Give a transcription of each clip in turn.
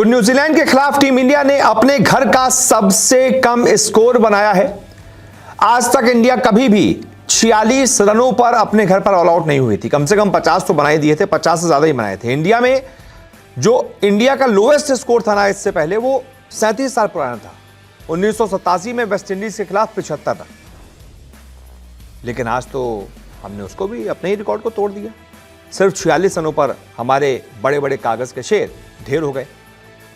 तो न्यूजीलैंड के खिलाफ टीम इंडिया ने अपने घर का सबसे कम स्कोर बनाया है। आज तक इंडिया कभी भी 46 रनों पर अपने घर पर ऑल आउट नहीं हुई थी। कम से कम 50 तो बनाए दिए थे, 50 से ज्यादा ही बनाए थे। इंडिया में जो इंडिया का लोएस्ट स्कोर था ना इससे पहले, वो 37 साल पुराना था। 1987 में वेस्ट इंडीज के खिलाफ 75 रन। लेकिन आज तो हमने उसको भी, अपने ही रिकॉर्ड को तोड़ दिया। सिर्फ 46 रनों पर हमारे बड़े बड़े कागज के शेर ढेर हो गए।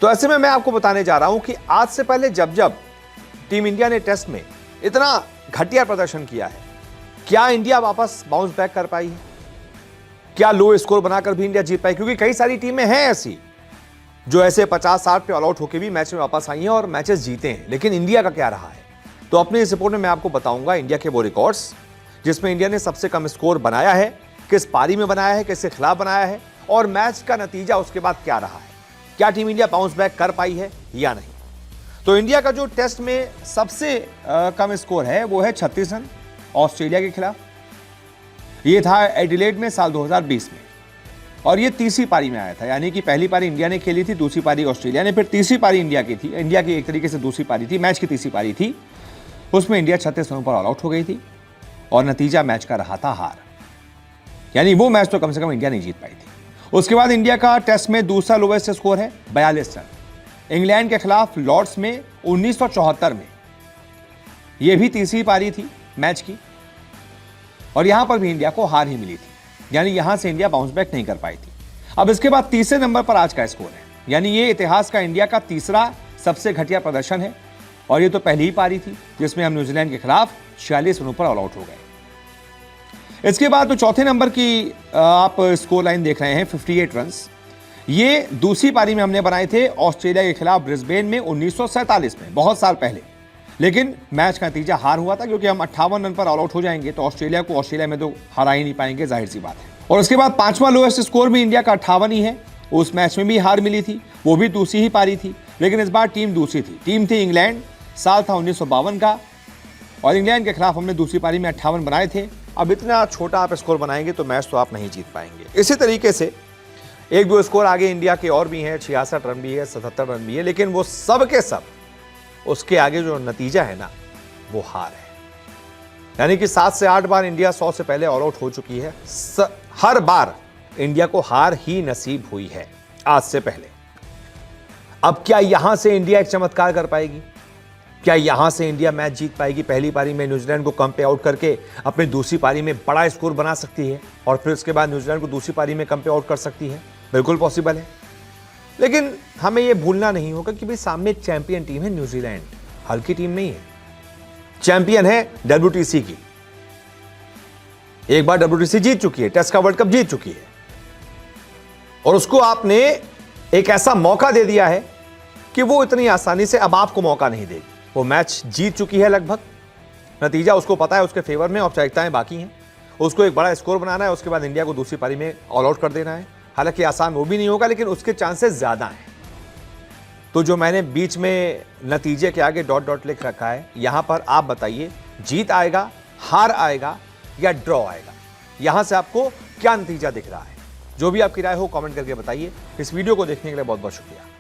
तो ऐसे में मैं आपको बताने जा रहा हूं कि आज से पहले जब जब टीम इंडिया ने टेस्ट में इतना घटिया प्रदर्शन किया है, क्या इंडिया वापस बाउंस बैक कर पाई है? क्या लो स्कोर बनाकर भी इंडिया जीत पाई? क्योंकि कई सारी टीमें हैं ऐसी जो ऐसे 50-60 पे ऑल आउट होकर भी मैच में वापस आई हैं और मैचेस जीते हैं। लेकिन इंडिया का क्या रहा है? तो अपनी इस रिपोर्ट में मैं आपको बताऊंगा इंडिया के वो रिकॉर्ड्स जिसमें इंडिया ने सबसे कम स्कोर बनाया है, किस पारी में बनाया है, किसके खिलाफ बनाया है, और मैच का नतीजा उसके बाद क्या रहा है। क्या टीम इंडिया बाउंस बैक कर पाई है या नहीं? तो इंडिया का जो टेस्ट में सबसे कम स्कोर है वो है 36 रन ऑस्ट्रेलिया के खिलाफ। ये था एडिलेड में साल 2020 में, और ये तीसरी पारी में आया था। यानी कि पहली पारी इंडिया ने खेली थी, दूसरी पारी ऑस्ट्रेलिया ने, फिर तीसरी पारी इंडिया की थी। इंडिया की एक तरीके से दूसरी पारी थी, मैच की तीसरी पारी थी। उसमें इंडिया 36 रनों पर ऑल आउट हो गई थी और नतीजा मैच का रहा था हार। यानी वो मैच तो कम से कम इंडिया नहीं जीत पाई थी। उसके बाद इंडिया का टेस्ट में दूसरा लोवेस्ट स्कोर है 42 रन इंग्लैंड के खिलाफ लॉर्ड्स में 1974 में। यह भी तीसरी पारी थी मैच की, और यहां पर भी इंडिया को हार ही मिली थी। यानी यहां से इंडिया बाउंस बैक नहीं कर पाई थी। अब इसके बाद तीसरे नंबर पर आज का स्कोर है। यानी ये इतिहास का इंडिया का तीसरा सबसे घटिया प्रदर्शन है, और ये तो पहली ही पारी थी जिसमें हम न्यूजीलैंड के खिलाफ 46 रनों पर ऑल आउट हो गए। इसके बाद तो चौथे नंबर की आप स्कोर लाइन देख रहे हैं 58 रन्स। ये दूसरी पारी में हमने बनाए थे ऑस्ट्रेलिया के खिलाफ ब्रिस्बेन में 1947 में, बहुत साल पहले। लेकिन मैच का नतीजा हार हुआ था, क्योंकि हम 58 रन पर ऑल आउट हो जाएंगे तो ऑस्ट्रेलिया में तो हरा ही नहीं पाएंगे, जाहिर सी बात है। और उसके बाद पांचवा लोएस्ट स्कोर भी इंडिया का 58 ही है। उस मैच में भी हार मिली थी, वो भी दूसरी ही पारी थी। लेकिन इस बार टीम दूसरी थी। टीम थी इंग्लैंड, साल था 1952 का, और इंग्लैंड के खिलाफ हमने दूसरी पारी में 58 बनाए थे। अब इतना छोटा आप स्कोर बनाएंगे तो मैच तो आप नहीं जीत पाएंगे। इसी तरीके से एक दो स्कोर आगे इंडिया के और भी हैं, 66 रन भी है, 77 रन भी है, लेकिन वो सब के सब उसके आगे जो नतीजा है ना, वो हार है। यानी कि 7 से 8 बार इंडिया 100 से पहले ऑल आउट हो चुकी है। हर बार इंडिया को हार ही नसीब हुई है आज से पहले। अब क्या यहां से इंडिया एक चमत्कार कर पाएगी? क्या यहां से इंडिया मैच जीत पाएगी? पहली पारी में न्यूजीलैंड को कम पे आउट करके अपनी दूसरी पारी में बड़ा स्कोर बना सकती है, और फिर उसके बाद न्यूजीलैंड को दूसरी पारी में कम पे आउट कर सकती है। बिल्कुल पॉसिबल है। लेकिन हमें यह भूलना नहीं होगा कि भाई सामने चैंपियन टीम है न्यूजीलैंड, हल्की टीम नहीं है। चैंपियन है WTC की, एक बार WTC जीत चुकी है, टेस्ट का वर्ल्ड कप जीत चुकी है, और उसको आपने एक ऐसा मौका दे दिया है कि वो इतनी आसानी से अब आपको मौका नहीं देगी। वो मैच जीत चुकी है लगभग, नतीजा उसको पता है, उसके फेवर में औपचारिकताएं बाकी हैं। उसको एक बड़ा स्कोर बनाना है, उसके बाद इंडिया को दूसरी पारी में ऑल आउट कर देना है। हालांकि आसान वो भी नहीं होगा, लेकिन उसके चांसेस ज्यादा हैं। तो जो मैंने बीच में नतीजे के आगे डॉट डॉट लिख रखा है, यहां पर आप बताइए जीत आएगा, हार आएगा या ड्रॉ आएगा? यहां से आपको क्या नतीजा दिख रहा है? जो भी आपकी राय हो कमेंट करके बताइए। इस वीडियो को देखने के लिए बहुत बहुत शुक्रिया।